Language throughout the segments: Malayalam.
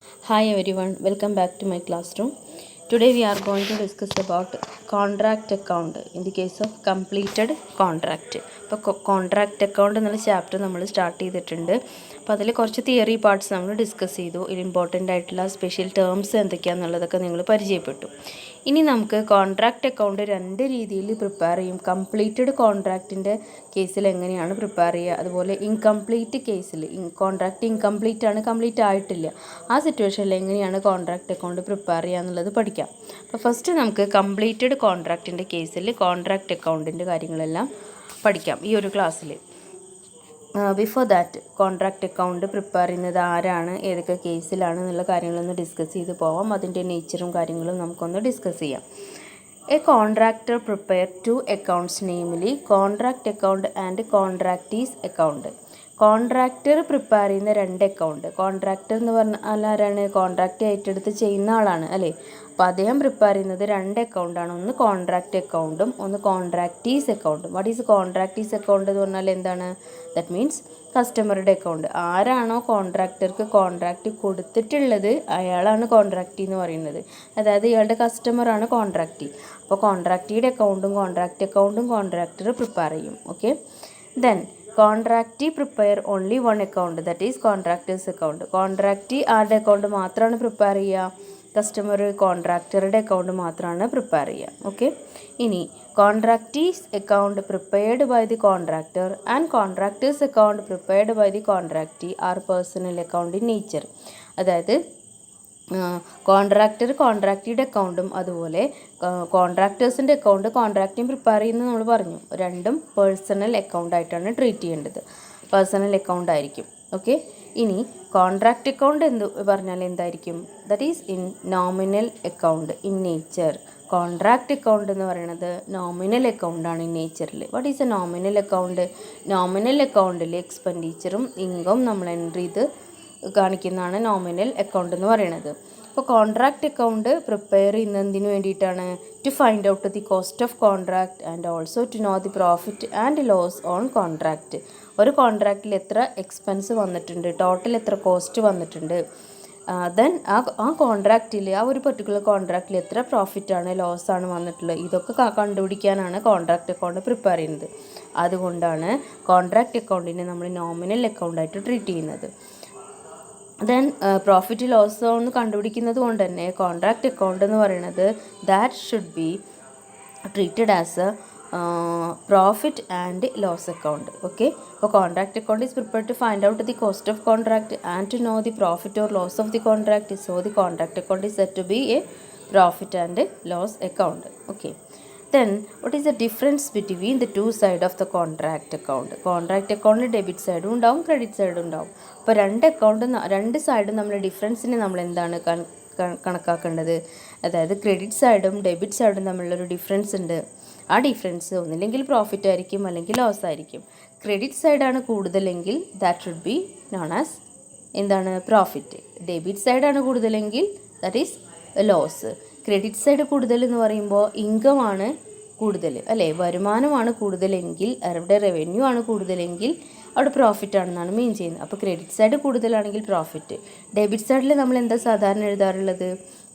Hi everyone, welcome back to my classroom. Today we are going to discuss about contract account in the case of completed contract. ഇപ്പോൾ കോൺട്രാക്റ്റ് അക്കൗണ്ട് എന്നുള്ള ചാപ്റ്റർ നമ്മൾ സ്റ്റാർട്ട് ചെയ്തിട്ടുണ്ട്. അപ്പോൾ അതിൽ കുറച്ച് തിയറി പാർട്സ് നമ്മൾ ഡിസ്കസ് ചെയ്തു. ഇതിൽ ഇമ്പോർട്ടൻ്റ് ആയിട്ടുള്ള സ്പെഷ്യൽ ടേംസ് എന്തൊക്കെയാണെന്നുള്ളതൊക്കെ നിങ്ങൾ പരിചയപ്പെട്ടു. ഇനി നമുക്ക് കോൺട്രാക്റ്റ് അക്കൗണ്ട് രണ്ട് രീതിയിൽ പ്രിപ്പയർ ചെയ്യും. കംപ്ലീറ്റഡ് കോൺട്രാക്റ്റിൻ്റെ കേസിൽ എങ്ങനെയാണ് പ്രിപ്പയർ ചെയ്യുക, അതുപോലെ ഇൻകംപ്ലീറ്റ് കേസിൽ കോൺട്രാക്റ്റ് ഇൻകംപ്ലീറ്റ് ആണ്, കംപ്ലീറ്റ് ആയിട്ടില്ല, ആ സിറ്റുവേഷനിൽ എങ്ങനെയാണ് കോൺട്രാക്റ്റ് അക്കൗണ്ട് പ്രിപ്പയർ ചെയ്യുക എന്നുള്ളത് പഠിക്കാം. അപ്പോൾ ഫസ്റ്റ് നമുക്ക് കംപ്ലീറ്റഡ് കോൺട്രാക്റ്റിൻ്റെ കേസിൽ കോൺട്രാക്റ്റ് അക്കൗണ്ടിൻ്റെ കാര്യങ്ങളെല്ലാം പഠിക്കാം ഈ ഒരു ക്ലാസ്സിൽ. Before that contract account prepare ചെയ്യുന്നത് ആരാണ്, ഏതൊക്കെ കേസിലാണ് എന്നുള്ള കാര്യങ്ങളൊന്ന് ഡിസ്കസ് ചെയ്ത് പോവാം. അതിൻ്റെ നേച്ചറും കാര്യങ്ങളും നമുക്കൊന്ന് ഡിസ്കസ് ചെയ്യാം. A contractor prepare two accounts, namely contract account and contractee's account. Contractor prepare ചെയ്യുന്ന രണ്ട് അക്കൗണ്ട്. കോൺട്രാക്ടർ എന്ന് പറഞ്ഞാൽ ആരാണ്? കോൺട്രാക്റ്റ് ഏറ്റെടുത്ത് ചെയ്യുന്ന ആളാണ് അല്ലേ. അപ്പോൾ അദ്ദേഹം പ്രിപ്പയർ ചെയ്യുന്നത് രണ്ട് അക്കൗണ്ടാണ്. ഒന്ന് കോൺട്രാക്റ്റ് അക്കൗണ്ടും ഒന്ന് കോൺട്രാക്റ്റീസ് അക്കൗണ്ടും. വാട്ട് ഈസ് കോൺട്രാക്റ്റീസ് അക്കൗണ്ട് എന്ന് പറഞ്ഞാൽ എന്താണ്? ദാറ്റ് മീൻസ് കസ്റ്റമറുടെ അക്കൗണ്ട്. ആരാണോ കോൺട്രാക്ടർക്ക് കോൺട്രാക്റ്റ് കൊടുത്തിട്ടുള്ളത് അയാളാണ് കോൺട്രാക്റ്റി എന്ന് പറയുന്നത്. അതായത് ഇയാളുടെ കസ്റ്റമറാണ് കോൺട്രാക്റ്റി. അപ്പോൾ കോൺട്രാക്റ്റിയുടെ അക്കൗണ്ടും കോൺട്രാക്ടർ പ്രിപ്പയർ ചെയ്യും. Okay, then contractee prepare only one account, that is contractor's account. Contractee ആരുടെ അക്കൗണ്ട് മാത്രമാണ് പ്രിപ്പയർ ചെയ്യുക? കസ്റ്റമർ കോൺട്രാക്ടറുടെ അക്കൗണ്ട് മാത്രമാണ് പ്രിപ്പയർ ചെയ്യുക. ഓക്കെ, ഇനി contractee's account prepared by the contractor and contractor's account prepared by the contractee are personal account in nature. അതായത് കോൺട്രാക്ടർ കോൺട്രാക്റ്റിയുടെ അക്കൗണ്ടും അതുപോലെ കോൺട്രാക്ടേഴ്സിൻ്റെ അക്കൗണ്ട് കോൺട്രാക്റ്റിയും പ്രിപ്പയർ ചെയ്യുന്നത് നമ്മൾ പറഞ്ഞു. രണ്ടും പേഴ്സണൽ അക്കൗണ്ട് ആയിട്ടാണ് ട്രീറ്റ് ചെയ്യേണ്ടത്. പേഴ്സണൽ അക്കൗണ്ട് ആയിരിക്കും. ഓക്കെ, ഇനി കോൺട്രാക്റ്റ് അക്കൗണ്ട് എന്ത് പറഞ്ഞാൽ എന്തായിരിക്കും? That is in nominal account in nature. Contract account എന്ന് പറയുന്നത് നോമിനൽ അക്കൗണ്ടാണ് ഇൻ നേച്ചറിൽ. What is a nominal account? Nominal അക്കൗണ്ടിൽ എക്സ്പെൻഡിച്ചറും ഇൻകം നമ്മൾ എൻട്രി ചെയ്ത് കാണിക്കുന്നതാണ് നോമിനൽ അക്കൗണ്ട് എന്ന് പറയുന്നത്. അപ്പോൾ കോൺട്രാക്റ്റ് അക്കൗണ്ട് പ്രിപ്പയർ ചെയ്യുന്നതിന് വേണ്ടിയിട്ടാണ് to find out the cost of contract and also to know the profit and loss on contract. ഒരു കോൺട്രാക്റ്റിൽ എത്ര എക്സ്പെൻസ് വന്നിട്ടുണ്ട്, ടോട്ടൽ എത്ര കോസ്റ്റ് വന്നിട്ടുണ്ട്, ദെൻ ആ കോൺട്രാക്റ്റിൽ ആ ഒരു പെർട്ടിക്കുലർ കോൺട്രാക്റ്റിൽ എത്ര പ്രോഫിറ്റാണ് ലോസാണ് വന്നിട്ടുള്ളത്, ഇതൊക്കെ കണ്ടുപിടിക്കാനാണ് കോൺട്രാക്റ്റ് അക്കൗണ്ട് പ്രിപ്പയർ ചെയ്യുന്നത്. അതുകൊണ്ടാണ് കോൺട്രാക്റ്റ് അക്കൗണ്ടിനെ നമ്മൾ നോമിനൽ അക്കൗണ്ടായിട്ട് ട്രീറ്റ് ചെയ്യുന്നത്. ദെൻ പ്രോഫിറ്റ് ലോസ് ഒന്ന് കണ്ടുപിടിക്കുന്നത് കൊണ്ട് തന്നെ കോൺട്രാക്റ്റ് അക്കൗണ്ട് എന്ന് പറയുന്നത് that should be treated as a profit and loss account. Okay, അപ്പോൾ contract account is prepared to find out the cost of contract and to know the profit or loss of the contract. So the contract account is set to be a profit and loss account. Okay, then what is the difference between the two side of the contract account? Contract അക്കൗണ്ടിൽ ഡെബിറ്റ് സൈഡും ഉണ്ടാവും, ക്രെഡിറ്റ് സൈഡും ഉണ്ടാവും. അപ്പോൾ രണ്ട് സൈഡും നമ്മൾ ഡിഫറൻസിനെ നമ്മൾ എന്താണ് കണക്കാക്കേണ്ടത്? അതായത് ക്രെഡിറ്റ് സൈഡും ഡെബിറ്റ് സൈഡും തമ്മിലുള്ളൊരു ഡിഫറൻസ് ഉണ്ട്. ആ ഡിഫറൻസ് ഒന്നില്ലെങ്കിൽ പ്രോഫിറ്റ് ആയിരിക്കും അല്ലെങ്കിൽ ലോസ് ആയിരിക്കും. ക്രെഡിറ്റ് സൈഡാണ് കൂടുതലെങ്കിൽ that should be known as എന്താണ്? പ്രോഫിറ്റ്. ഡെബിറ്റ് സൈഡാണ് കൂടുതലെങ്കിൽ that is loss. Credit side കൂടുതൽ എന്ന് പറയുമ്പോൾ ഇൻകം ആണ് കൂടുതൽ അല്ലേ, വരുമാനമാണ് കൂടുതലെങ്കിൽ, അവിടെ റവന്യൂ ആണ് കൂടുതലെങ്കിൽ അവിടെ പ്രോഫിറ്റ് ആണെന്നാണ് മീൻ ചെയ്യുന്നത്. അപ്പോൾ ക്രെഡിറ്റ് സൈഡ് കൂടുതലാണെങ്കിൽ പ്രോഫിറ്റ്. ഡെബിറ്റ് സൈഡിൽ നമ്മൾ എന്താ സാധാരണ എഴുതാറുള്ളത്?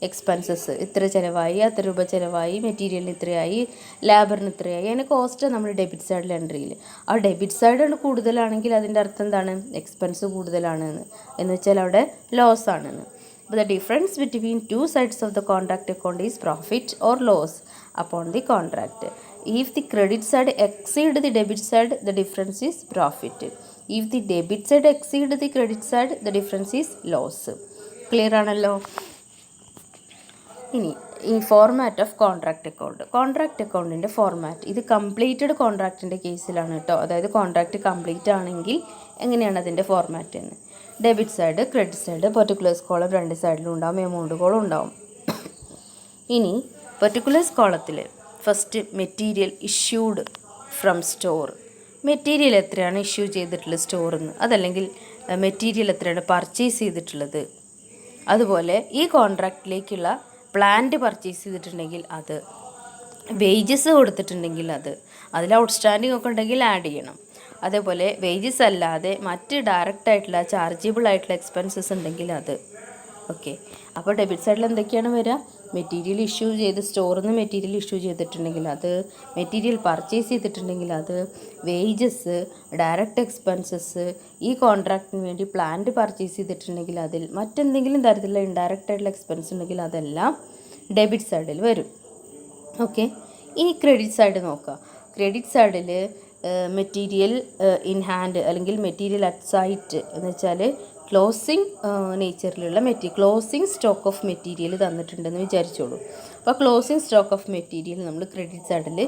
എക്സ്പെൻസസ് ഇത്ര ചിലവായി, അത്ര രൂപ ചിലവായി, മെറ്റീരിയലിന് ഇത്രയായി, ലേബറിന് ഇത്രയായി, അതിന് കോസ്റ്റ് നമ്മൾ ഡെബിറ്റ് സൈഡിൽ എൻട്രി ചെയ്യില്ല. ആ ഡെബിറ്റ് സൈഡ് കൂടുതലാണെങ്കിൽ അതിൻ്റെ അർത്ഥം എന്താണ്? എക്സ്പെൻസ് കൂടുതലാണെന്ന്, എന്ന് വെച്ചാൽ അവിടെ ലോസ് ആണെന്ന്. But the difference between two sides of the contract account is profit or loss upon the contract. If the credit side exceed the debit side, the difference is profit. If the debit side exceed the credit side, the difference is loss. Clear ആണല്ലോ? ഇനി ഈ format of contract account. Contract അക്കൗണ്ടിൻ്റെ ഫോർമാറ്റ് ഇത് കംപ്ലീറ്റഡ് കോൺട്രാക്റ്റിൻ്റെ കേസിലാണ് കേട്ടോ. അതായത് കോൺട്രാക്റ്റ് കംപ്ലീറ്റ് ആണെങ്കിൽ എങ്ങനെയാണ് അതിൻ്റെ ഫോർമാറ്റ് എന്ന്. Debit side, credit side, particulars column രണ്ട് സൈഡിലും ഉണ്ടാവും, എമൗണ്ടുകളും ഉണ്ടാവും. ഇനി പെർട്ടിക്കുലേഴ്സ് കോളത്തിൽ first material issued from store. Material എത്രയാണ് ഇഷ്യൂ ചെയ്തിട്ടുള്ളത് സ്റ്റോറിൽ നിന്ന്, അതല്ലെങ്കിൽ മെറ്റീരിയൽ എത്രയാണ് പർച്ചേസ് ചെയ്തിട്ടുള്ളത്. അതുപോലെ ഈ കോൺട്രാക്റ്റിലേക്കുള്ള പ്ലാന്റ് പർച്ചേസ് ചെയ്തിട്ടുണ്ടെങ്കിൽ അത്, വേജസ് കൊടുത്തിട്ടുണ്ടെങ്കിൽ അത്, അതിൽ ഔട്ട്സ്റ്റാൻഡിങ് ഒക്കെ ഉണ്ടെങ്കിൽ ആഡ് ചെയ്യണം. അതേപോലെ വേജസ് അല്ലാതെ മറ്റ് ഡയറക്റ്റ് ആയിട്ടുള്ള ചാർജബിൾ ആയിട്ടുള്ള എക്സ്പെൻസസ് ഉണ്ടെങ്കിൽ അത്. ഓക്കെ, അപ്പോൾ ഡെബിറ്റ് സൈഡിൽ എന്തൊക്കെയാണ് വരിക? മെറ്റീരിയൽ ഇഷ്യൂ ചെയ്ത് സ്റ്റോറിൽ നിന്ന് മെറ്റീരിയൽ ഇഷ്യൂ ചെയ്തിട്ടുണ്ടെങ്കിൽ അത്, മെറ്റീരിയൽ പർച്ചേസ് ചെയ്തിട്ടുണ്ടെങ്കിൽ അത്, വേജസ്, ഡയറക്റ്റ് എക്സ്പെൻസസ്, ഈ കോൺട്രാക്റ്റിന് വേണ്ടി പ്ലാന്റ് പർച്ചേസ് ചെയ്തിട്ടുണ്ടെങ്കിൽ അതിൽ, മറ്റെന്തെങ്കിലും തരത്തിലുള്ള ഇൻഡയറക്റ്റ് ആയിട്ടുള്ള എക്സ്പെൻസ് ഉണ്ടെങ്കിൽ അതെല്ലാം ഡെബിറ്റ് സൈഡിൽ വരും. ഓക്കെ, ഇനി ക്രെഡിറ്റ് സൈഡ് നോക്കുക. ക്രെഡിറ്റ് സൈഡിൽ മെറ്റീരിയൽ ഇൻ ഹാൻഡ് അല്ലെങ്കിൽ മെറ്റീരിയൽ അറ്റ് സൈറ്റ് എന്ന് വെച്ചാൽ ക്ലോസിങ് നേച്ചറിലുള്ള ക്ലോസിങ് സ്റ്റോക്ക് ഓഫ് മെറ്റീരിയൽ തന്നിട്ടുണ്ടെന്ന് വിചാരിച്ചോളൂ. അപ്പോൾ ക്ലോസിങ് സ്റ്റോക്ക് ഓഫ് മെറ്റീരിയൽ നമ്മൾ ക്രെഡിറ്റ് സൈഡിൽ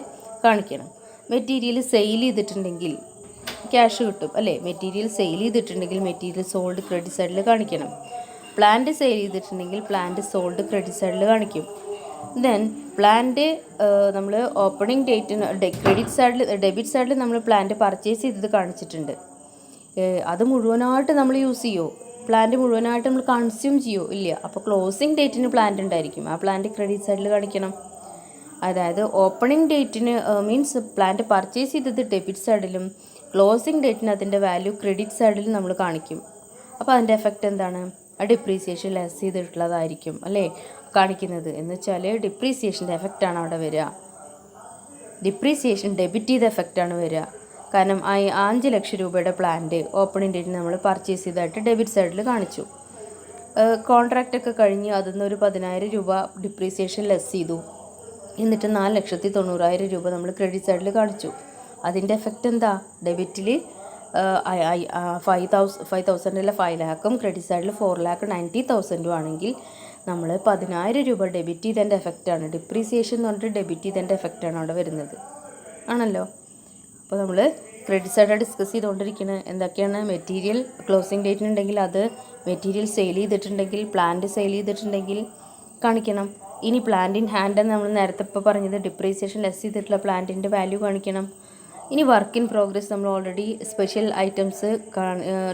കാണിക്കണം. മെറ്റീരിയൽ സെയിൽ ചെയ്തിട്ടുണ്ടെങ്കിൽ ക്യാഷ് കിട്ടും അല്ലേ? മെറ്റീരിയൽ സെയിൽ ചെയ്തിട്ടുണ്ടെങ്കിൽ മെറ്റീരിയൽ സോൾഡ് ക്രെഡിറ്റ് സൈഡിൽ കാണിക്കണം. പ്ലാന്റ് സെയിൽ ചെയ്തിട്ടുണ്ടെങ്കിൽ പ്ലാന്റ് സോൾഡ് ക്രെഡിറ്റ് സൈഡിൽ കാണിക്കും. ദെൻ പ്ലാന്റ് നമ്മൾ ഓപ്പണിംഗ് ഡേറ്റിന് ക്രെഡിറ്റ് സൈഡിൽ, ഡെബിറ്റ് സൈഡിൽ നമ്മൾ പ്ലാന്റ് പർച്ചേസ് ചെയ്തത് കാണിച്ചിട്ടുണ്ട്. അത് മുഴുവനായിട്ട് നമ്മൾ യൂസ് ചെയ്യുമോ? പ്ലാന്റ് മുഴുവനായിട്ട് നമ്മൾ കൺസ്യൂം ചെയ്യുമോ? ഇല്ല. അപ്പോൾ ക്ലോസിംഗ് ഡേറ്റിന് പ്ലാന്റ് ഉണ്ടായിരിക്കും, ആ പ്ലാന്റ് ക്രെഡിറ്റ് സൈഡിൽ കാണിക്കണം. അതായത് ഓപ്പണിംഗ് ഡേറ്റിന് മീൻസ് പ്ലാന്റ് പർച്ചേസ് ചെയ്തത് ഡെബിറ്റ് സൈഡിലും ക്ലോസിംഗ് ഡേറ്റിന് അതിൻ്റെ വാല്യൂ ക്രെഡിറ്റ് സൈഡിലും നമ്മൾ കാണിക്കും. അപ്പോൾ അതിൻ്റെ എഫക്റ്റ് എന്താണ്? ഡിപ്രീസിയേഷൻ ലെസ് ചെയ്തിട്ടുള്ളതായിരിക്കും അല്ലേ കാണിക്കുന്നത്. എന്ന് വെച്ചാൽ ഡിപ്രീസിയേഷൻ്റെ എഫക്റ്റാണ് അവിടെ വരിക. ഡിപ്രീസിയേഷൻ ഡെബിറ്റ് ചെയ്ത എഫക്റ്റാണ് വരിക. കാരണം 5 ലക്ഷം രൂപയുടെ പ്ലാന്റ് ഓപ്പണിംഗ് ഡേറ്റിന് നമ്മൾ പർച്ചേസ് ചെയ്തതായിട്ട് ഡെബിറ്റ് സൈഡിൽ കാണിച്ചു. കോൺട്രാക്റ്റൊക്കെ കഴിഞ്ഞ് അതിൽ നിന്ന് ഒരു 10,000 രൂപ ഡിപ്രീസിയേഷൻ ലെസ് ചെയ്തു. എന്നിട്ട് 4,90,000 രൂപ നമ്മൾ ക്രെഡിറ്റ് സൈഡിൽ കാണിച്ചു. അതിൻ്റെ എഫക്റ്റ് എന്താ? ഡെബിറ്റിൽ 5,000 അല്ല 5 ലാഖും ക്രെഡിറ്റ് സൈഡിൽ 4,90,000 ആണെങ്കിൽ നമ്മൾ 10,000 രൂപ ഡെബിറ്റ് ചെയ്തതിൻ്റെ എഫക്റ്റാണ്. ഡിപ്രീസിയേഷൻ എന്ന് പറഞ്ഞിട്ട് ഡെബിറ്റ് ചെയ്തതിൻ്റെ എഫക്റ്റാണ് അവിടെ വരുന്നത്, ആണല്ലോ. അപ്പോൾ നമ്മൾ ക്രെഡിറ്റ് സൈഡ് ഡിസ്കസ് ചെയ്തുകൊണ്ടിരിക്കുന്നത് എന്തൊക്കെയാണ്? മെറ്റീരിയൽ ക്ലോസിംഗ് ഡേറ്റിനുണ്ടെങ്കിൽ അത്, മെറ്റീരിയൽ സെയിൽ ചെയ്തിട്ടുണ്ടെങ്കിൽ, പ്ലാന്റ് സെയിൽ ചെയ്തിട്ടുണ്ടെങ്കിൽ കാണിക്കണം. ഇനി പ്ലാന്റ് ഇൻ ഹാൻഡ് എന്ന് നമ്മൾ നേരത്തെ ഇപ്പോൾ പറഞ്ഞത് ഡിപ്രീസിയേഷൻ ലെസ് ചെയ്തിട്ടുള്ള പ്ലാന്റിൻ്റെ വാല്യൂ കാണിക്കണം. ഇനി വർക്ക് ഇൻ പ്രോഗ്രസ് നമ്മൾ ഓൾറെഡി സ്പെഷ്യൽ ഐറ്റംസ്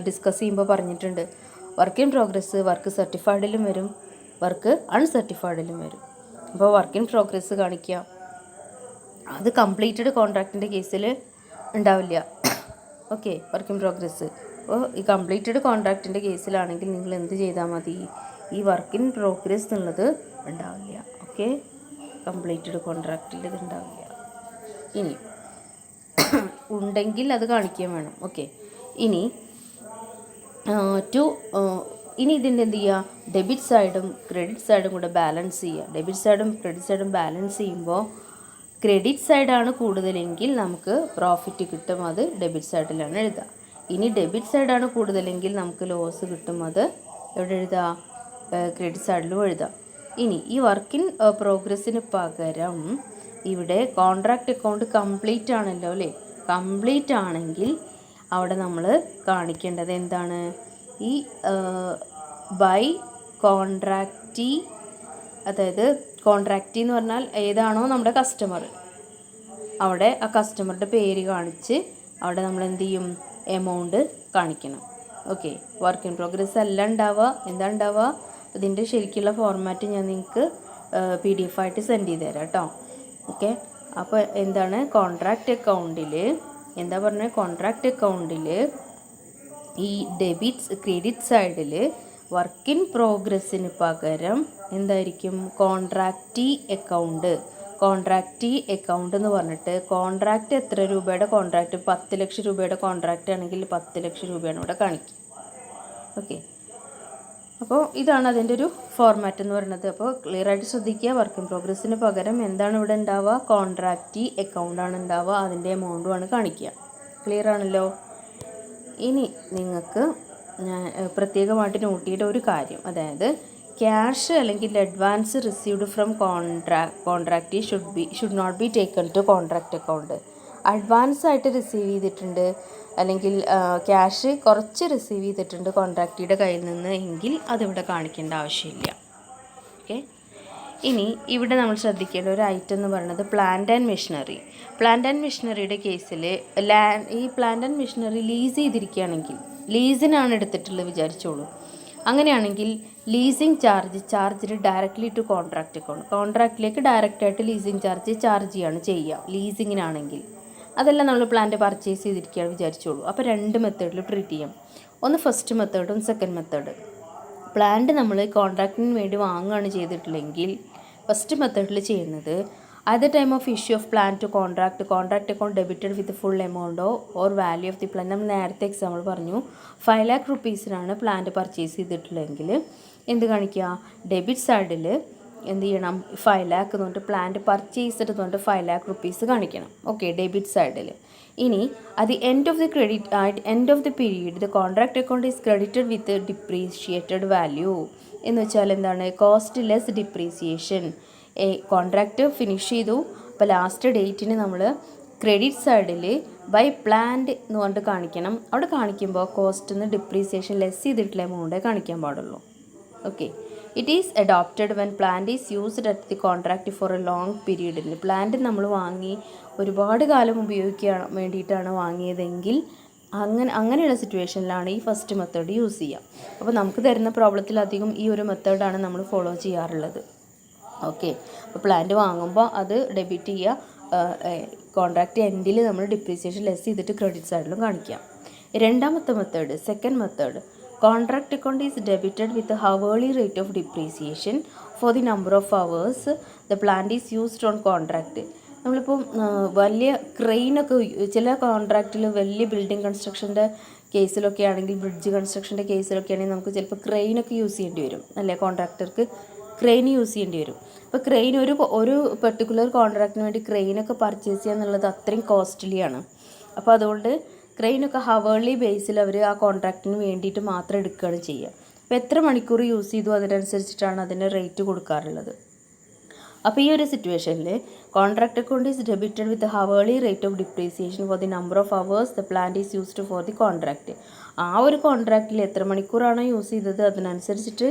ഡിസ്കസ് ചെയ്യുമ്പോൾ പറഞ്ഞിട്ടുണ്ട്. വർക്ക് ഇൻ പ്രോഗ്രസ് വർക്ക് സർട്ടിഫൈഡിലും വരും, വർക്ക് അൺസർട്ടിഫൈഡിലും വരും. അപ്പോൾ വർക്ക് ഇൻ പ്രോഗ്രസ് കാണിക്കുക. അത് കംപ്ലീറ്റഡ് കോൺട്രാക്റ്റിൻ്റെ കേസിൽ ഉണ്ടാവില്ല. Okay, work in progress. അപ്പോൾ ഈ കംപ്ലീറ്റഡ് കോൺട്രാക്റ്റിൻ്റെ കേസിലാണെങ്കിൽ നിങ്ങൾ എന്ത് ചെയ്താൽ മതി? ഈ വർക്ക് ഇൻ പ്രോഗ്രസ് എന്നുള്ളത് ഉണ്ടാവില്ല. ഓക്കെ, കംപ്ലീറ്റഡ് കോൺട്രാക്റ്റിൽ ഇത് ഉണ്ടാവില്ല. ഇനി ഉണ്ടെങ്കിൽ അത് കാണിക്കുകയും വേണം. ഓക്കെ, ഇനി ഇനി ഇതിൻ്റെ എന്ത് ചെയ്യുക? ഡെബിറ്റ് സൈഡും ക്രെഡിറ്റ് സൈഡും കൂടെ ബാലൻസ് ചെയ്യുക. ഡെബിറ്റ് സൈഡും ക്രെഡിറ്റ് സൈഡും ബാലൻസ് ചെയ്യുമ്പോൾ ക്രെഡിറ്റ് സൈഡാണ് കൂടുതലെങ്കിൽ നമുക്ക് പ്രോഫിറ്റ് കിട്ടും, അത് ഡെബിറ്റ് സൈഡിലാണ് എഴുതുക. ഇനി ഡെബിറ്റ് സൈഡാണ് കൂടുതലെങ്കിൽ നമുക്ക് ലോസ് കിട്ടും, അത് എവിടെ എഴുതുക? ക്രെഡിറ്റ് സൈഡിലും എഴുതാം. ഇനി ഈ വർക്ക് ഇൻ പ്രോഗ്രസ്സിന് പകരം ഇവിടെ കോൺട്രാക്റ്റ് അക്കൗണ്ട് കംപ്ലീറ്റ് ആണല്ലോ അല്ലേ? കംപ്ലീറ്റ് ആണെങ്കിൽ അവിടെ നമ്മൾ കാണിക്കേണ്ടത് എന്താണ്? ഈ ബൈ കോൺട്രാക്റ്റി, അതായത് കോൺട്രാക്റ്റി എന്ന് പറഞ്ഞാൽ ഏതാണോ നമ്മുടെ കസ്റ്റമർ, അവിടെ ആ കസ്റ്റമറുടെ പേര് കാണിച്ച് അവിടെ നമ്മൾ എന്ത് ചെയ്യും? എമൗണ്ട് കാണിക്കണം. ഓക്കെ, വർക്ക് ഇൻ പ്രോഗ്രസ് അല്ല ഉണ്ടാവുക. എന്താ ഉണ്ടാവുക? ഇതിൻ്റെ ശരിക്കുള്ള ഫോർമാറ്റ് ഞാൻ നിങ്ങൾക്ക് PDF ആയിട്ട് സെൻഡ് ചെയ്ത് തരാം കേട്ടോ. ഓക്കെ, അപ്പോൾ എന്താണ്? കോൺട്രാക്റ്റ് അക്കൗണ്ടിൽ എന്താ പറഞ്ഞത്? കോൺട്രാക്റ്റ് അക്കൗണ്ടിൽ ഈ ക്രെഡിറ്റ് സൈഡിൽ വർക്ക് ഇൻ പ്രോഗ്രസ്സിന് പകരം എന്തായിരിക്കും? കോൺട്രാക്റ്റി അക്കൗണ്ട് എന്ന് പറഞ്ഞിട്ട് കോൺട്രാക്റ്റ് എത്ര രൂപയുടെ കോൺട്രാക്റ്റ്? 10 ലക്ഷം രൂപയുടെ കോൺട്രാക്റ്റ് ആണെങ്കിൽ 10 ലക്ഷം രൂപയാണ് ഇവിടെ കാണിക്കുക. ഓക്കെ, അപ്പോൾ ഇതാണ് അതിൻ്റെ ഒരു ഫോർമാറ്റ് എന്ന് പറയുന്നത്. അപ്പോൾ ക്ലിയർ ആയിട്ട് ശ്രദ്ധിക്കുക. വർക്ക് ഇൻ പ്രോഗ്രസ്സിന് പകരം എന്താണ് ഇവിടെ ഉണ്ടാവുക? കോൺട്രാക്റ്റി അക്കൗണ്ടാണ് ഉണ്ടാവുക, അതിൻ്റെ എമൗണ്ടുമാണ് കാണിക്കുക. ക്ലിയർ ആണല്ലോ? ഇനി നിങ്ങൾക്ക് ഞാൻ പ്രത്യേകമായിട്ട് നോട്ട് ചെയ്ത ഒരു കാര്യം, അതായത് ക്യാഷ് അല്ലെങ്കിൽ advance received from contractee should not be taken to contract account. Advance ആയിട്ട് റിസീവ് ചെയ്തിട്ടുണ്ട് അല്ലെങ്കിൽ ക്യാഷ് കുറച്ച് റിസീവ് ചെയ്തിട്ടുണ്ട് കോൺട്രാക്റ്റിയുടെ കയ്യിൽ നിന്ന് എങ്കിൽ അതിവിടെ കാണിക്കേണ്ട ആവശ്യമില്ല. ഓക്കെ, ഇനി ഇവിടെ നമ്മൾ ശ്രദ്ധിക്കേണ്ട ഒരു ഐറ്റം എന്ന് പറയുന്നത് plant and machinery. Plant and മെഷീനറിയുടെ കേസിൽ ഈ പ്ലാന്റ് ആൻഡ് മെഷീനറി ലീസ് ചെയ്തിരിക്കുകയാണെങ്കിൽ, ലീസിനാണ് എടുത്തിട്ടുള്ളത് വിചാരിച്ചോളൂ, അങ്ങനെയാണെങ്കിൽ ലീസിങ് ചാർജിൽ ഡയറക്റ്റ്ലി ടു കോൺട്രാക്റ്റ് അക്കൗണ്ട്, കോൺട്രാക്റ്റിലേക്ക് ഡയറക്റ്റായിട്ട് ലീസിങ് ചാർജ് ചെയ്യുക ലീസിങ്ങിനാണെങ്കിൽ. അതെല്ലാം നമ്മൾ പ്ലാന്റ് പർച്ചേസ് ചെയ്തിരിക്കുകയാണ് വിചാരിച്ചോളൂ. അപ്പോൾ 2 മെത്തേഡിൽ ട്രീറ്റ് ചെയ്യാം. ഒന്ന് ഫസ്റ്റ് മെത്തേഡും സെക്കൻഡ് മെത്തേഡ്. പ്ലാന്റ് നമ്മൾ കോൺട്രാക്റ്റിന് വേണ്ടി വാങ്ങുകയാണ് ചെയ്തിട്ടില്ലെങ്കിൽ ഫസ്റ്റ് മെത്തേഡിൽ ചെയ്യുന്നത് at the time of issue of plan to contract account debited with the full amount or value of the plan. നമ്മൾ നേരത്തെ എക്സാമ്പിൾ പറഞ്ഞു 5 lakh റുപ്പീസിനാണ് പ്ലാന്റ് പർച്ചേസ് ചെയ്തിട്ടുള്ളതെങ്കിൽ എന്ത് കാണിക്കുക, ഡെബിറ്റ് സൈഡിൽ എന്ത് ചെയ്യണം, 5 lakh എന്ന് പറഞ്ഞിട്ട് പ്ലാന്റ് പർച്ചേസ് ചെയ്തിട്ട് 5 lakh റുപ്പീസ് കാണിക്കണം. ഓക്കെ, ഡെബിറ്റ് സൈഡിൽ. ഇനി at the end of the period the contract account is credited with depreciated value എന്ന് വെച്ചാൽ എന്താണ്, cost less depreciation. Contract finish ചെയ്തു, അപ്പോൾ ലാസ്റ്റ് ഡേറ്റിന് നമ്മൾ ക്രെഡിറ്റ് സൈഡിൽ ബൈ പ്ലാൻഡ് എന്ന് പറഞ്ഞിട്ട് കാണിക്കണം. അവിടെ കാണിക്കുമ്പോൾ കോസ്റ്റ് നിന്ന് ഡിപ്രീസിയേഷൻ ലെസ് ചെയ്തിട്ടുള്ള എമൗണ്ടേ കാണിക്കാൻ പാടുള്ളൂ. Okay, it is adopted when plant is used at the contract for a long പീരീഡിൽ. പ്ലാന്റ് നമ്മൾ വാങ്ങി ഒരുപാട് കാലം ഉപയോഗിക്കാൻ വേണ്ടിയിട്ടാണ് വാങ്ങിയതെങ്കിൽ അങ്ങനെയുള്ള സിറ്റുവേഷനിലാണ് ഈ ഫസ്റ്റ് മെത്തേഡ് യൂസ് ചെയ്യുക. അപ്പോൾ നമുക്ക് തരുന്ന പ്രോബ്ലത്തിലധികം ഈ ഒരു മെത്തേഡാണ് നമ്മൾ ഫോളോ ചെയ്യാറുള്ളത്. ഓക്കെ, അപ്പോൾ പ്ലാന്റ് വാങ്ങുമ്പോൾ അത് ഡെബിറ്റ് ചെയ്യുക, കോൺട്രാക്റ്റ് എൻഡിൽ നമ്മൾ ഡിപ്രീസിയേഷൻ ലെസ് ചെയ്തിട്ട് ക്രെഡിറ്റ് സൈഡിലും കാണിക്കാം. രണ്ടാമത്തെ method, second method, contract account is debited with hourly rate of depreciation for the number of hours the plant is used on contract. നമ്മളിപ്പോൾ വലിയ ക്രെയിനൊക്കെ ചില കോൺട്രാക്റ്റിൽ വലിയ ബിൽഡിംഗ് കൺസ്ട്രക്ഷൻ്റെ കേസിലൊക്കെ ആണെങ്കിൽ, ബ്രിഡ്ജ് കൺസ്ട്രക്ഷൻ്റെ കേസിലൊക്കെ ആണെങ്കിൽ നമുക്ക് ചിലപ്പോൾ ക്രെയിനൊക്കെ യൂസ് ചെയ്യേണ്ടി വരും അല്ലേ, കോൺട്രാക്ടർക്ക് ക്രെയിൻ യൂസ് ചെയ്യേണ്ടി വരും. അപ്പോൾ ക്രെയിൻ ഒരു പെർട്ടിക്കുലർ കോൺട്രാക്റ്റിന് വേണ്ടി ക്രെയിനൊക്കെ പർച്ചേസ് ചെയ്യുക എന്നുള്ളത് അത്രയും കോസ്റ്റ്ലിയാണ്. അപ്പോൾ അതുകൊണ്ട് ക്രെയിനൊക്കെ ഹവേർലി ബേസിൽ അവർ ആ കോൺട്രാക്റ്റിന് വേണ്ടിയിട്ട് മാത്രം എടുക്കുകയാണ് ചെയ്യുക. അപ്പോൾ എത്ര മണിക്കൂർ യൂസ് ചെയ്തു അതിനനുസരിച്ചിട്ടാണ് അതിൻ്റെ റേറ്റ് കൊടുക്കാറുള്ളത്. അപ്പോൾ ഈ ഒരു സിറ്റുവേഷനിൽ contract account is debited with hourly rate of depreciation for the number of hours the plant is used for the contract. ആ ഒരു കോൺട്രാക്റ്റിൽ എത്ര മണിക്കൂറാണോ യൂസ് ചെയ്തത് അതിനനുസരിച്ചിട്ട്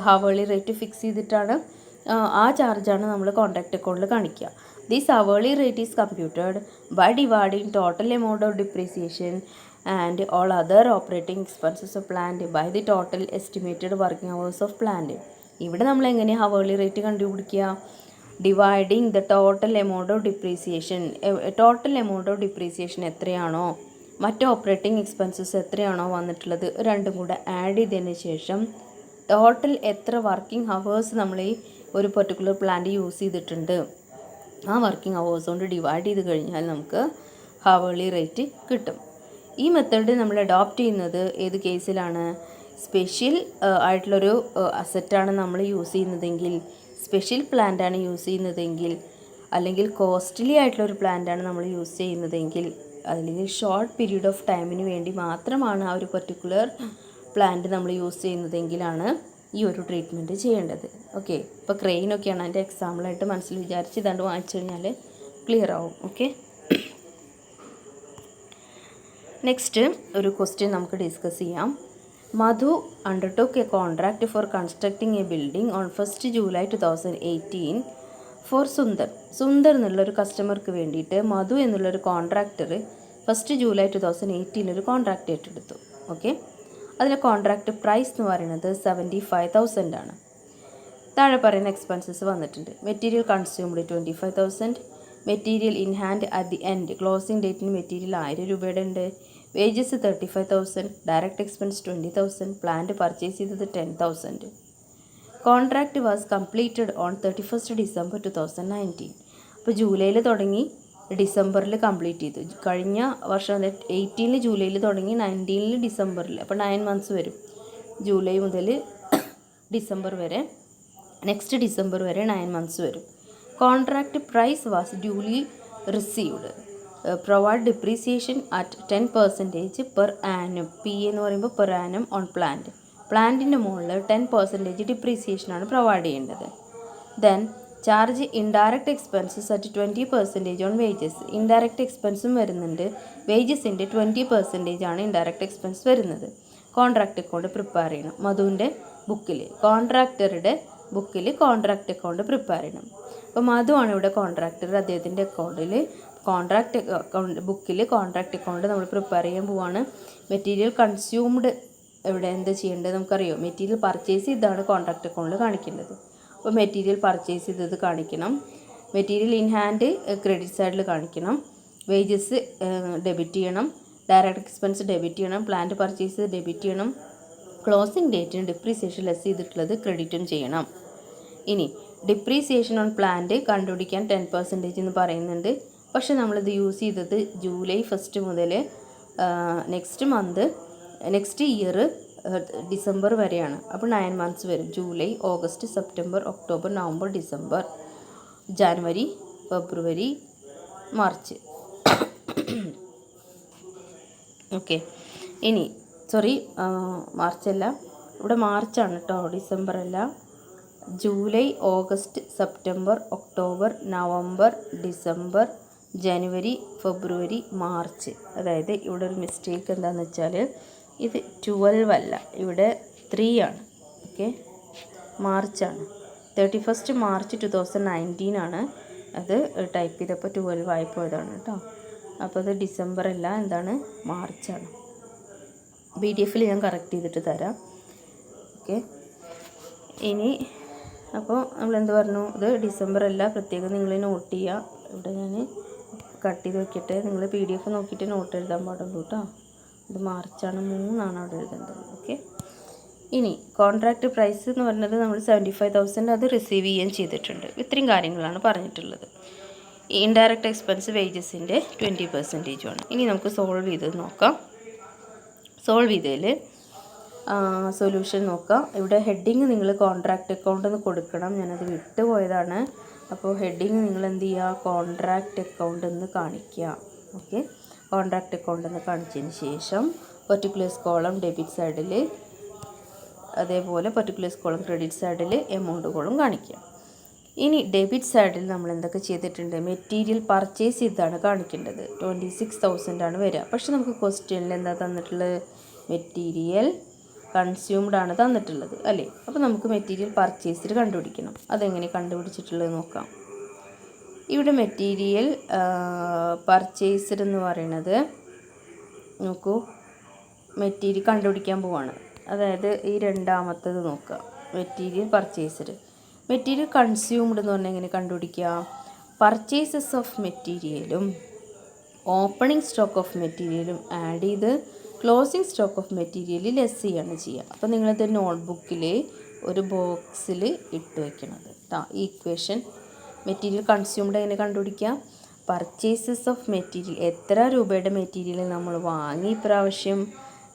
ഹവേർലി റേറ്റ് ഫിക്സ് ചെയ്തിട്ടാണ് ആ ചാർജാണ് നമ്മൾ കോൺട്രാക്ട് അക്കൗണ്ടിൽ കാണിക്കുക. This hourly rate is computed by dividing total amount of depreciation and all other operating expenses of plant by the total estimated working hours of plant. ഇവിടെ നമ്മൾ എങ്ങനെയാണ് ഹവേർലി റേറ്റ് കണ്ടുപിടിക്കുക, dividing the total amount of depreciation. Total amount of depreciation എത്രയാണോ, മറ്റ് ഓപ്പറേറ്റിംഗ് എക്സ്പെൻസസ് എത്രയാണോ വന്നിട്ടുള്ളത്, രണ്ടും കൂടെ ആഡ് ചെയ്തതിന് ശേഷം ടോട്ടൽ എത്ര വർക്കിംഗ് ഹവേഴ്സ് നമ്മൾ ഈ ഒരു പെർട്ടിക്കുലർ പ്ലാന്റ് യൂസ് ചെയ്തിട്ടുണ്ട് ആ വർക്കിംഗ് ഹവേഴ്സ് കൊണ്ട് ഡിവൈഡ് ചെയ്ത് കഴിഞ്ഞാൽ നമുക്ക് ഹവേർലി റേറ്റ് കിട്ടും. ഈ മെത്തേഡ് നമ്മൾ അഡോപ്റ്റ് ചെയ്യുന്നത് ഏത് കേസിലാണ്, സ്പെഷ്യൽ ആയിട്ടുള്ളൊരു അസറ്റാണ് നമ്മൾ യൂസ് ചെയ്യുന്നതെങ്കിൽ, സ്പെഷ്യൽ പ്ലാന്റാണ് യൂസ് ചെയ്യുന്നതെങ്കിൽ, അല്ലെങ്കിൽ കോസ്റ്റ്ലി ആയിട്ടുള്ളൊരു പ്ലാന്റാണ് നമ്മൾ യൂസ് ചെയ്യുന്നതെങ്കിൽ, അല്ലെങ്കിൽ ഷോർട്ട് പീരീഡ് ഓഫ് ടൈമിന് വേണ്ടി മാത്രമാണ് ആ ഒരു പെർട്ടിക്കുലർ പ്ലാന്റ് നമ്മൾ യൂസ് ചെയ്യുന്നതെങ്കിലാണ് ഈ ഒരു ട്രീറ്റ്മെൻറ്റ് ചെയ്യേണ്ടത്. ഓക്കെ, ഇപ്പോൾ ക്രെയിനൊക്കെയാണ് അതിൻ്റെ എക്സാമ്പിളായിട്ട് മനസ്സിൽ വിചാരിച്ച് ഇതാണ്ട് വാങ്ങിച്ചു കഴിഞ്ഞാൽ ക്ലിയർ ആവും. ഓക്കെ, നെക്സ്റ്റ് ഒരു ക്വസ്റ്റ്യൻ നമുക്ക് ഡിസ്കസ് ചെയ്യാം. മധു undertook a contract for constructing a building on 1st July 2018 for Sundar എന്നുള്ളൊരു കസ്റ്റമർക്ക് വേണ്ടിയിട്ട് മധു എന്നുള്ളൊരു കോൺട്രാക്ടർ 1st July 2018 ഒരു കോൺട്രാക്റ്റ് ഏറ്റെടുത്തു. ഓക്കെ, അതിൻ്റെ കോൺട്രാക്റ്റ് പ്രൈസ് എന്ന് പറയുന്നത് 75,000 ആണ്. താഴെ പറയുന്ന എക്സ്പെൻസസ് വന്നിട്ടുണ്ട്. Material consumed 25,000, material in hand at the end closing ഡേറ്റിന് മെറ്റീരിയൽ 1000 രൂപയുടെ ഉണ്ട്, wages 35,000, direct expense 20,000, plant purchase ചെയ്തത് 10,000. Contract was completed on 31st December 2019. അപ്പോൾ ജൂലൈയിൽ തുടങ്ങി ഡിസംബറിൽ കംപ്ലീറ്റ് ചെയ്തു. കഴിഞ്ഞ വർഷം 18 ജൂലൈയിൽ തുടങ്ങി 19 ഡിസംബറിൽ, അപ്പോൾ 9 months വരും. ജൂലൈ മുതൽ ഡിസംബർ വരെ, നെക്സ്റ്റ് ഡിസംബർ വരെ 9 months വരും. Contract price was duly received. Provide depreciation at 10% per annum. P എന്ന് പറയുമ്പോൾ പെർ ആനം ഓൺ പ്ലാന്റ്. പ്ലാന്റിൻ്റെ മുകളിൽ 10% ഡിപ്രീസിയേഷനാണ് പ്രൊവൈഡ് ചെയ്യേണ്ടത്. Then charge indirect expenses at 20% on wages. Indirect എക്സ്പെൻസും വരുന്നുണ്ട്, വേജസിൻ്റെ 20% ആണ് ഇൻഡയറക്റ്റ് എക്സ്പെൻസ് വരുന്നത്. കോൺട്രാക്റ്റ് അക്കൗണ്ട് പ്രിപ്പയർ ചെയ്യണം. മധുവിൻ്റെ ബുക്കിൽ, കോൺട്രാക്ടറുടെ ബുക്കിൽ കോൺട്രാക്റ്റ് അക്കൗണ്ട് പ്രിപ്പയർ ചെയ്യണം. അപ്പോൾ മധുവാണ് ഇവിടെ കോൺട്രാക്ടർ. അദ്ദേഹത്തിൻ്റെ അക്കൗണ്ടിൽ കോൺട്രാക്റ്റ് അക്കൗണ്ട് ബുക്കിൽ കോൺട്രാക്റ്റ് അക്കൗണ്ട് നമ്മൾ പ്രിപ്പയർ ചെയ്യാൻ പോവാണ്. മെറ്റീരിയൽ കൺസ്യൂംഡ് ഇവിടെ എന്താ ചെയ്യേണ്ടത് നമുക്കറിയോ, മെറ്റീരിയൽ പർച്ചേസ് ചെയ്താണ് കോൺട്രാക്റ്റ് അക്കൗണ്ടിൽ കാണിക്കേണ്ടത്. അപ്പോൾ മെറ്റീരിയൽ പർച്ചേസ് ചെയ്തത് കാണിക്കണം, മെറ്റീരിയൽ ഇൻ ഹാൻഡ് ക്രെഡിറ്റ് സൈഡിൽ കാണിക്കണം, വേജസ് ഡെബിറ്റ് ചെയ്യണം, ഡയറക്റ്റ് എക്സ്പെൻസ് ഡെബിറ്റ് ചെയ്യണം, പ്ലാന്റ് പർച്ചേസ് ഡെബിറ്റ് ചെയ്യണം, ക്ലോസിംഗ് ഡേറ്റിന് ഡിപ്രീസിയേഷൻ ലെസ് ചെയ്തിട്ടുള്ളത് ക്രെഡിറ്റും ചെയ്യണം. ഇനി ഡിപ്രീസിയേഷൻ ഓൺ പ്ലാന്റ് കണ്ടുപിടിക്കാൻ 10% എന്ന് പറയുന്നുണ്ട്. പക്ഷെ നമ്മളിത് യൂസ് ചെയ്തത് ജൂലൈ 1 മുതൽ നെക്സ്റ്റ് ഇയർ ഡിസംബർ വരെയാണ്. അപ്പോൾ 9 months വരും. July, August, September, October, November, December, January, February, March. Okay. ഇനി മാർച്ചല്ല, ഇവിടെ മാർച്ചാണ് കേട്ടോ, ഡിസംബർ അല്ല. July, August, September, October, November, December, January, February, March. അതായത് ഇവിടെ ഒരു മിസ്റ്റേക്ക് എന്താണെന്ന് വെച്ചാൽ ഇത് 12 അല്ല, ഇവിടെ 3 ആണ്. ഓക്കെ, മാർച്ചാണ്. 31 മാർച്ച് 2019 ആണ്. അത് ടൈപ്പ് ചെയ്തപ്പോൾ 12 ആയി പോയതാണ് കേട്ടോ. അപ്പോൾ അത് ഡിസംബർ അല്ല, എന്താണ്, മാർച്ചാണ്. PDF ഞാൻ കറക്റ്റ് ചെയ്തിട്ട് തരാം. ഓക്കെ. ഇനി അപ്പോൾ നമ്മളെന്ത് പറഞ്ഞു, ഇത് ഡിസംബർ അല്ല, പ്രത്യേകം നിങ്ങൾ നോട്ട് ചെയ്യുക. ഇവിടെ ഞാൻ കട്ട് ചെയ്ത് വെക്കട്ടെ, നിങ്ങൾ PDF നോക്കിയിട്ട് നോട്ട് എഴുതാൻ പാടുള്ളൂ കേട്ടോ. ഇത് മാർച്ചാണ്, 3 ആണ് അവിടെ എഴുതേണ്ടത്. ഓക്കെ. ഇനി കോൺട്രാക്റ്റ് പ്രൈസ് എന്ന് പറഞ്ഞത് നമ്മൾ 75,000 അത് റിസീവ് ചെയ്യാൻ ചെയ്തിട്ടുണ്ട്. ഇത്രയും കാര്യങ്ങളാണ് പറഞ്ഞിട്ടുള്ളത്. ഇൻഡയറക്റ്റ് എക്സ്പെൻസ് വേജസിൻ്റെ 20% ആണ്. ഇനി നമുക്ക് സോൾവ് ചെയ്ത് നോക്കാം. സോൾവ് ചെയ്തതിൽ സൊല്യൂഷൻ നോക്കാം. ഇവിടെ ഹെഡിങ് നിങ്ങൾ കോൺട്രാക്റ്റ് അക്കൗണ്ട് എന്ന് കൊടുക്കണം. ഞാനത് വിട്ടുപോയതാണ്. അപ്പോൾ ഹെഡിങ് നിങ്ങൾ എന്ത് ചെയ്യുക, കോൺട്രാക്റ്റ് അക്കൗണ്ട് എന്ന് കാണിക്കുക. ഓക്കെ, കോൺട്രാക്റ്റ് അക്കൗണ്ട് എന്ന് കാണിച്ചതിന് ശേഷം പർട്ടിക്കുലേഴ്സ് കോളം ഡെബിറ്റ് സൈഡിൽ, അതേപോലെ പർട്ടിക്കുലേഴ്സ് കോളം ക്രെഡിറ്റ് സൈഡിൽ എമൗണ്ട് കോളം കാണിക്കുക. ഇനി ഡെബിറ്റ് സൈഡിൽ നമ്മൾ എന്തൊക്കെ ചെയ്തിട്ടുണ്ട്, മെറ്റീരിയൽ പർച്ചേസ് ചെയ്താണ് കാണിക്കേണ്ടത്. 26,000 ആണ് വരിക. പക്ഷെ നമുക്ക് ക്വസ്റ്റ്യനിൽ എന്താ തന്നിട്ടുള്ളത്, മെറ്റീരിയൽ കൺസ്യൂംഡ് ആണ് തന്നിട്ടുള്ളത് അല്ലേ. അപ്പോൾ നമുക്ക് മെറ്റീരിയൽ പർച്ചേസ്ഡ് കണ്ടുപിടിക്കണം. അതെങ്ങനെ കണ്ടുപിടിച്ചിട്ടുള്ളത് നോക്കാം. ഇവിടെ മെറ്റീരിയൽ പർച്ചേസ്ഡ് എന്ന് പറയുന്നത്, നോക്കൂ, മെറ്റീരിയൽ കണ്ടുപിടിക്കാൻ പോവാണ്. അതായത് ഈ രണ്ടാമത്തത് നോക്കുക, മെറ്റീരിയൽ പർച്ചേസ്ഡ്. മെറ്റീരിയൽ കൺസ്യൂംഡ് എന്ന് പറഞ്ഞാൽ എങ്ങനെ കണ്ടുപിടിക്കുക, പർച്ചേസസ് ഓഫ് മെറ്റീരിയലും ഓപ്പണിംഗ് സ്റ്റോക്ക് ഓഫ് മെറ്റീരിയലും ആഡ് ചെയ്ത് closing stock of material less ചെയ്യാണ് ചെയ്യുക. അപ്പോൾ നിങ്ങളത് നോട്ട്ബുക്കിൽ ഒരു ബോക്സിൽ ഇട്ട് വയ്ക്കണത് കേട്ടോ. ഈ ഇക്വേഷൻ മെറ്റീരിയൽ കൺസ്യൂംഡ് എങ്ങനെ കണ്ടുപിടിക്കുക, പർച്ചേസസ് ഓഫ് മെറ്റീരിയൽ, എത്ര രൂപയുടെ മെറ്റീരിയൽ നമ്മൾ വാങ്ങി ഇപ്രാവശ്യം,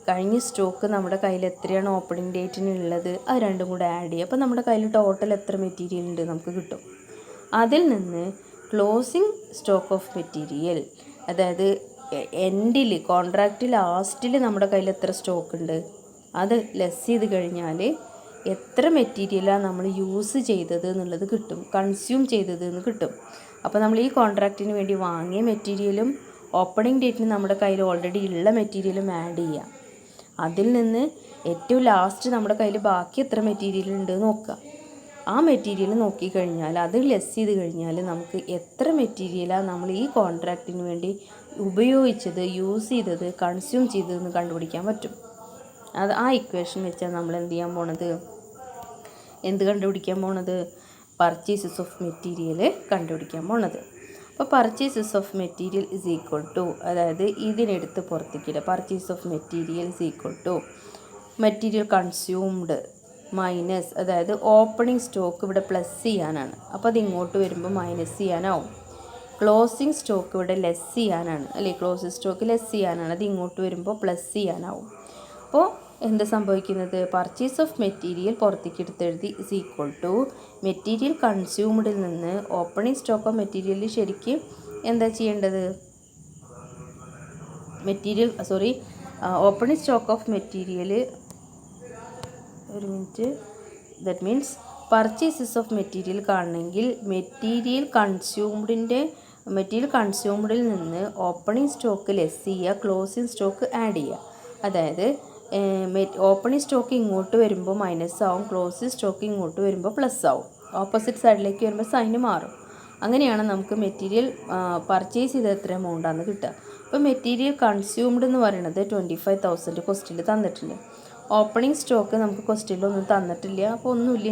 കഴിഞ്ഞ സ്റ്റോക്ക് നമ്മുടെ കയ്യിൽ എത്രയാണ് ഓപ്പണിംഗ് ഡേറ്റിനുള്ളത്, അത് രണ്ടും കൂടെ ആഡ് ചെയ്യുക. അപ്പോൾ നമ്മുടെ കയ്യിൽ ടോട്ടൽ എത്ര മെറ്റീരിയൽ ഉണ്ട് നമുക്ക് കിട്ടും. അതിൽ നിന്ന് ക്ലോസിംഗ് സ്റ്റോക്ക് ഓഫ് മെറ്റീരിയൽ, അതായത് എൻഡിൽ കോൺട്രാക്റ്റ് ലാസ്റ്റിൽ നമ്മുടെ കയ്യിൽ എത്ര സ്റ്റോക്ക് ഉണ്ട് അത് ലെസ് ചെയ്ത് കഴിഞ്ഞാൽ എത്ര മെറ്റീരിയലാണ് നമ്മൾ യൂസ് ചെയ്തത് എന്നുള്ളത് കിട്ടും, കൺസ്യൂം ചെയ്തത് എന്ന് കിട്ടും. അപ്പോൾ നമ്മൾ ഈ കോൺട്രാക്റ്റിന് വേണ്ടി വാങ്ങിയ മെറ്റീരിയലും ഓപ്പണിംഗ് ഡേറ്റിന് നമ്മുടെ കയ്യിൽ ഓൾറെഡി ഉള്ള മെറ്റീരിയലും ആഡ് ചെയ്യുക. അതിൽ നിന്ന് ഏറ്റവും ലാസ്റ്റ് നമ്മുടെ കയ്യിൽ ബാക്കി എത്ര മെറ്റീരിയൽ ഉണ്ട് നോക്കുക. ആ മെറ്റീരിയൽ നോക്കിക്കഴിഞ്ഞാൽ അത് ലെസ് ചെയ്ത് കഴിഞ്ഞാൽ നമുക്ക് എത്ര മെറ്റീരിയലാണ് നമ്മൾ ഈ കോൺട്രാക്റ്റിന് വേണ്ടി ഉപയോഗിച്ചത്, യൂസ് ചെയ്തത്, കൺസ്യൂം ചെയ്തതെന്ന് കണ്ടുപിടിക്കാൻ പറ്റും. അത് ആ ഇക്വേഷൻ വെച്ചാൽ നമ്മൾ കണ്ടുപിടിക്കാൻ പോണത് പർച്ചേസസ് ഓഫ് മെറ്റീരിയൽ കണ്ടുപിടിക്കാൻ പോണത്. അപ്പോൾ purchases of material is equal to, അതായത് ഇതിനെടുത്ത് പുറത്തേക്കില്ല, purchase of material is equal to material consumed minus, അതായത് ഓപ്പണിംഗ് സ്റ്റോക്ക് ഇവിടെ പ്ലസ് ചെയ്യാനാണ്, അപ്പോൾ അത് ഇങ്ങോട്ട് വരുമ്പോൾ മൈനസ് ചെയ്യാനാവും. ക്ലോസിംഗ് സ്റ്റോക്ക് ഇവിടെ ലെസ് ചെയ്യാനാണ് അല്ലേ, ക്ലോസിംഗ് സ്റ്റോക്ക് ലെസ് ചെയ്യാനാണ്, അത് ഇങ്ങോട്ട് വരുമ്പോൾ പ്ലസ് ചെയ്യാനാവും. അപ്പോൾ എന്താ സംഭവിക്കുന്നത്, പർച്ചേസ് ഓഫ് മെറ്റീരിയൽ പുറത്തേക്ക് എടുത്തെഴുതി ഇസ് ഈക്വൽ ടു മെറ്റീരിയൽ കൺസ്യൂംഡിൽ നിന്ന് ഓപ്പണിംഗ് സ്റ്റോക്ക് ഓഫ് മെറ്റീരിയൽ ശരിക്കും എന്താ ചെയ്യേണ്ടത്, ഓപ്പണിംഗ് സ്റ്റോക്ക് ഓഫ് മെറ്റീരിയൽ, ഒരു minute, that means purchases of material കാണണമെങ്കിൽ മെറ്റീരിയൽ കൺസ്യൂംഡിൽ നിന്ന് ഓപ്പണിംഗ് സ്റ്റോക്ക് ലെസ് ചെയ്യുക, ക്ലോസിംഗ് സ്റ്റോക്ക് ആഡ് ചെയ്യുക. അതായത് ഓപ്പണിംഗ് സ്റ്റോക്ക് ഇങ്ങോട്ട് വരുമ്പോൾ മൈനസ് ആവും, ക്ലോസിംഗ് സ്റ്റോക്ക് ഇങ്ങോട്ട് വരുമ്പോൾ പ്ലസ് ആവും, ഓപ്പോസിറ്റ് സൈഡിലേക്ക് വരുമ്പോൾ സൈന് മാറും. അങ്ങനെയാണ് നമുക്ക് മെറ്റീരിയൽ പർച്ചേസ് ചെയ്ത് എത്ര എമൗണ്ടാണെന്ന് കിട്ടുക. അപ്പോൾ മെറ്റീരിയൽ കൺസ്യൂംഡ് എന്ന് പറയുന്നത് 25,000 ക്വസ്റ്റ്യനിൽ തന്നിട്ടുണ്ട്. ഓപ്പണിംഗ് സ്റ്റോക്ക് നമുക്ക് ക്വസ്റ്റ്യനിലൊന്നും തന്നിട്ടില്ല, അപ്പോൾ ഒന്നുമില്ല,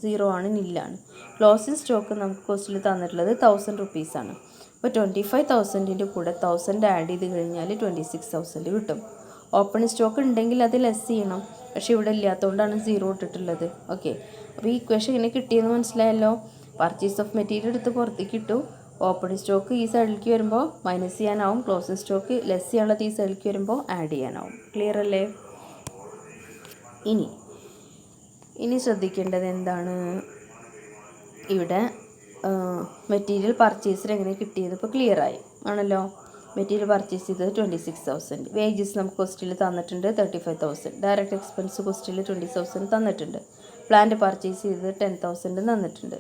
0 ആണ്, നില്ലാണ്. ക്ലോസിംഗ് സ്റ്റോക്ക് നമുക്ക് ക്വസ്റ്റ്യനിൽ തന്നിട്ടുള്ളത് 1000 റുപ്പീസാണ്. അപ്പോൾ 25,000ൻ്റെ കൂടെ 1000 ആഡ് ചെയ്ത് കഴിഞ്ഞാൽ 26,000 കിട്ടും. ഓപ്പൺ സ്റ്റോക്ക് ഉണ്ടെങ്കിൽ അത് ലെസ് ചെയ്യണം. പക്ഷേ ഇവിടെ ഇല്ലാത്തതുകൊണ്ടാണ് 0 ഇട്ടിട്ടുള്ളത്. ഓക്കെ, അപ്പോൾ ഈ ഇക്വേഷൻ ഇങ്ങനെ കിട്ടിയെന്ന് മനസ്സിലായല്ലോ. പർച്ചേസ് ഓഫ് മെറ്റീരിയൽ എടുത്ത് പുറത്തേക്ക് ഇട്ടു. ഓപ്പൺ സ്റ്റോക്ക് ഈ സൈഡിലേക്ക് വരുമ്പോൾ മൈനസ് ചെയ്യാനാവും. ക്ലോസിംഗ് സ്റ്റോക്ക് ലെസ് ചെയ്യാനുള്ളത് ഈ സൈഡിലേക്ക് വരുമ്പോൾ ആഡ് ചെയ്യാനാവും. ക്ലിയർ അല്ലേ? ഇനി ശ്രദ്ധിക്കേണ്ടത് എന്താണ്, ഇവിടെ മെറ്റീരിയൽ പർച്ചേസിന് എങ്ങനെ കിട്ടിയത് ഇപ്പോൾ ക്ലിയർ ആയി ആണല്ലോ. മെറ്റീരിയൽ പർച്ചേസ് ചെയ്തത് 26,000. വേജസ് നമുക്ക് ക്വസ്റ്റിൽ തന്നിട്ടുണ്ട് 35,000. ഡയറക്റ്റ് എക്സ്പെൻസ് ക്വസ്റ്റിൽ 20,000 തന്നിട്ടുണ്ട്. പ്ലാന്റ് പർച്ചേസ് ചെയ്തത് 10,000 തന്നിട്ടുണ്ട്.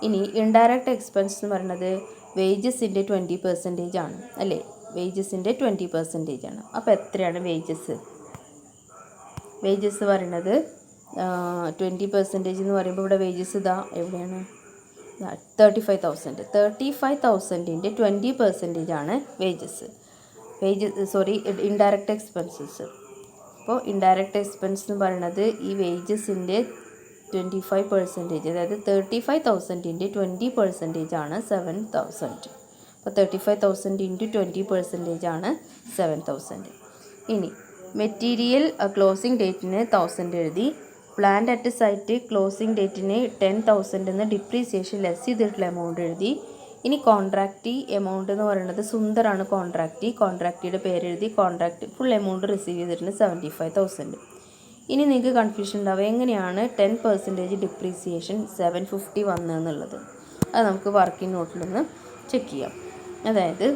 ഇനി ഇൻഡയറക്റ്റ് എക്സ്പെൻസ് എന്ന് പറയുന്നത് വേജസിൻ്റെ 20% ആണ് അല്ലേ? വേജസിൻ്റെ 20% ആണ്. അപ്പോൾ എത്രയാണ് വേജസ്? വേജസ് പറയുന്നത് 20% എന്ന് പറയുമ്പോൾ ഇവിടെ വേജസ് ഇതാ എവിടെയാണ്? 35,000. 35,000ൻ്റെ 20% ആണ് വേജസ്. Indirect expenses. അപ്പോൾ ഇൻഡയറക്റ്റ് എക്സ്പെൻസ് എന്ന് പറയുന്നത് ഈ വേജസിൻ്റെ 25%, അതായത് 35,000ൻ്റെ 20% ആണ് 7,000. അപ്പോൾ 35,000 ഇൻറ്റു 20% ആണ് 7,000. ഇനി മെറ്റീരിയൽ ക്ലോസിംഗ് ഡേറ്റിന് 1000 എഴുതി. പ്ലാന്റ് അറ്റ് സൈറ്റ് ക്ലോസിംഗ് ഡേറ്റിന് 10,000 എന്ന് ഡിപ്രീസിയേഷൻ ലെസ് ചെയ്തിട്ടുള്ള എമൗണ്ട് എഴുതി. ഇനി കോൺട്രാക്റ്റി എമൗണ്ട് എന്ന് പറയുന്നത് സുന്ദറാണ് കോൺട്രാക്റ്റിയുടെ പേരെഴുതി. കോൺട്രാക്റ്റ് ഫുൾ എമൗണ്ട് റിസീവ് ചെയ്തിട്ടുണ്ട് 75,000. ഇനി നിങ്ങൾക്ക് കൺഫ്യൂഷൻ ഉണ്ടാവുക എങ്ങനെയാണ് 10% ഡിപ്രീസിയേഷൻ 750 വന്നതെന്നുള്ളത്. അത് നമുക്ക് വർക്കിംഗ് നോട്ടിലൊന്ന് ചെക്ക് ചെയ്യാം. അതായത്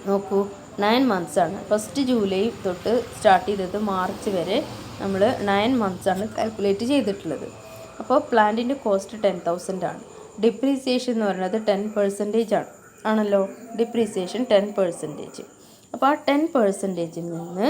നോക്കൂ, 9 months ആണ്. 1 ജൂലൈ തൊട്ട് സ്റ്റാർട്ട് ചെയ്തത് മാർച്ച് വരെ നമ്മൾ 9 months ആണ് കാൽക്കുലേറ്റ് ചെയ്തിട്ടുള്ളത്. അപ്പോൾ പ്ലാന്റിൻ്റെ കോസ്റ്റ് 10,000 ആണ്. ഡിപ്രീസിയേഷൻ എന്ന് പറയുന്നത് 10% ആണല്ലോ. ഡിപ്രീസിയേഷൻ 10%. അപ്പോൾ ആ 10%ൽ നിന്ന്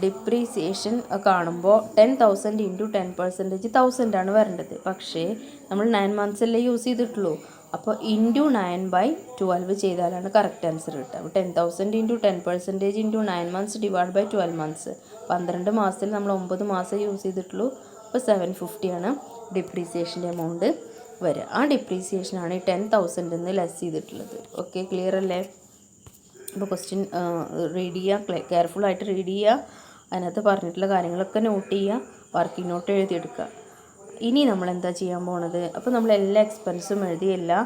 ഡിപ്രീസിയേഷൻ കാണുമ്പോൾ 10,000 ഇൻറ്റു 10% 1,000 ആണ് വരേണ്ടത്. പക്ഷേ നമ്മൾ 9 months അല്ലേ യൂസ് ചെയ്തിട്ടുള്ളൂ. അപ്പോൾ ഇൻറ്റു 9/12 ചെയ്താലാണ് കറക്റ്റ് ആൻസർ കിട്ടുക. അപ്പോൾ 10,000 into 10% into 9 months divide by 12 months. 12 മാസത്തിൽ നമ്മൾ 9 മാസം യൂസ് ചെയ്തിട്ടുള്ളൂ. അപ്പോൾ 750 ആണ് ഡിപ്രീസിയേഷൻ്റെ എമൗണ്ട് വരിക. ആ ഡിപ്രീസിയേഷനാണ് ഈ 10,000 എന്ന് ലെസ് ചെയ്തിട്ടുള്ളത്. ഓക്കെ, ക്ലിയർ അല്ലേ? അപ്പോൾ ക്വസ്റ്റ്യൻ റീഡ് ചെയ്യുക, കെയർഫുള്ളായിട്ട് റീഡ് ചെയ്യുക. അതിനകത്ത് പറഞ്ഞിട്ടുള്ള കാര്യങ്ങളൊക്കെ നോട്ട് ചെയ്യുക, വർക്കിംഗ് നോട്ട് എഴുതിയെടുക്കുക. ഇനി നമ്മൾ എന്താ ചെയ്യാൻ പോണത്? അപ്പോൾ നമ്മൾ എല്ലാ എക്സ്പെൻസും എഴുതി, എല്ലാ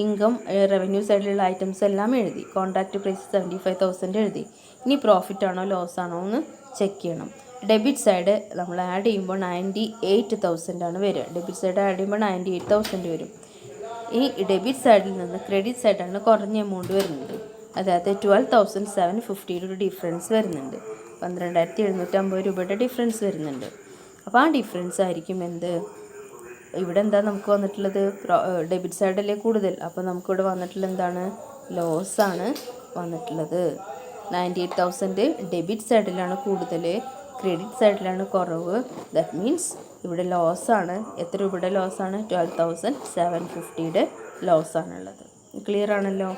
ഇൻകം റവന്യൂ സൈഡിലുള്ള ഐറ്റംസ് എല്ലാം എഴുതി. കോൺട്രാക്റ്റ് പ്രൈസ് 75,000 എഴുതി. ഇനി പ്രോഫിറ്റ് ആണോ ലോസ് ആണോ എന്ന് ചെക്ക് ചെയ്യണം. ഡെബിറ്റ് സൈഡ് നമ്മൾ ആഡ് ചെയ്യുമ്പോൾ 98,000 ആണ് വരിക. ഡെബിറ്റ് സൈഡ് ആഡ് ചെയ്യുമ്പോൾ 98,000 വരും. ഈ ഡെബിറ്റ് സൈഡിൽ നിന്ന് ക്രെഡിറ്റ് സൈഡാണ് കുറഞ്ഞ എമൗണ്ട് വരുന്നത്. അതായത് 12,750 ഒരു ഡിഫറൻസ് വരുന്നുണ്ട്. 12,750 രൂപയുടെ ഡിഫറൻസ് വരുന്നുണ്ട്. അപ്പോൾ ആ ഡിഫറൻസ് ആയിരിക്കും എന്ത്? ഇവിടെ എന്താ നമുക്ക് വന്നിട്ടുള്ളത്? ഡെബിറ്റ് സൈഡല്ലേ കൂടുതൽ. അപ്പോൾ നമുക്കിവിടെ വന്നിട്ടുള്ളത് എന്താണ്? ലോസാണ് വന്നിട്ടുള്ളത്. 98,000 ഡെബിറ്റ് സൈഡിലാണ് കൂടുതൽ, ക്രെഡിറ്റ് സൈഡിലാണ് കുറവ്. ദാറ്റ് മീൻസ് ഇവിടെ ലോസാണ്. എത്ര രൂപയുടെ ലോസാണ്? 12,750യുടെ ലോസാണുള്ളത്. ക്ലിയർ ആണല്ലോ?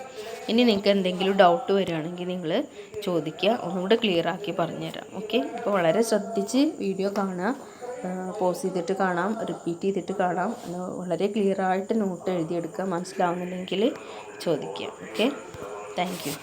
ഇനി നിങ്ങൾക്ക് എന്തെങ്കിലും ഡൗട്ട് വരികയാണെങ്കിൽ നിങ്ങൾ ചോദിക്കുക, ഒന്നുകൂടെ ക്ലിയർ ആക്കി പറഞ്ഞുതരാം. ഓക്കെ, അപ്പോൾ വളരെ ശ്രദ്ധിച്ച് വീഡിയോ കാണുക. പോസ് ചെയ്തിട്ട് കാണാം, റിപ്പീറ്റ് ചെയ്തിട്ട് കാണാം. വളരെ ക്ലിയറായിട്ട് നോട്ട് എഴുതിയെടുക്കുക. മനസ്സിലാവുന്നില്ലെങ്കിൽ ചോദിക്കുക. Okay, thank you.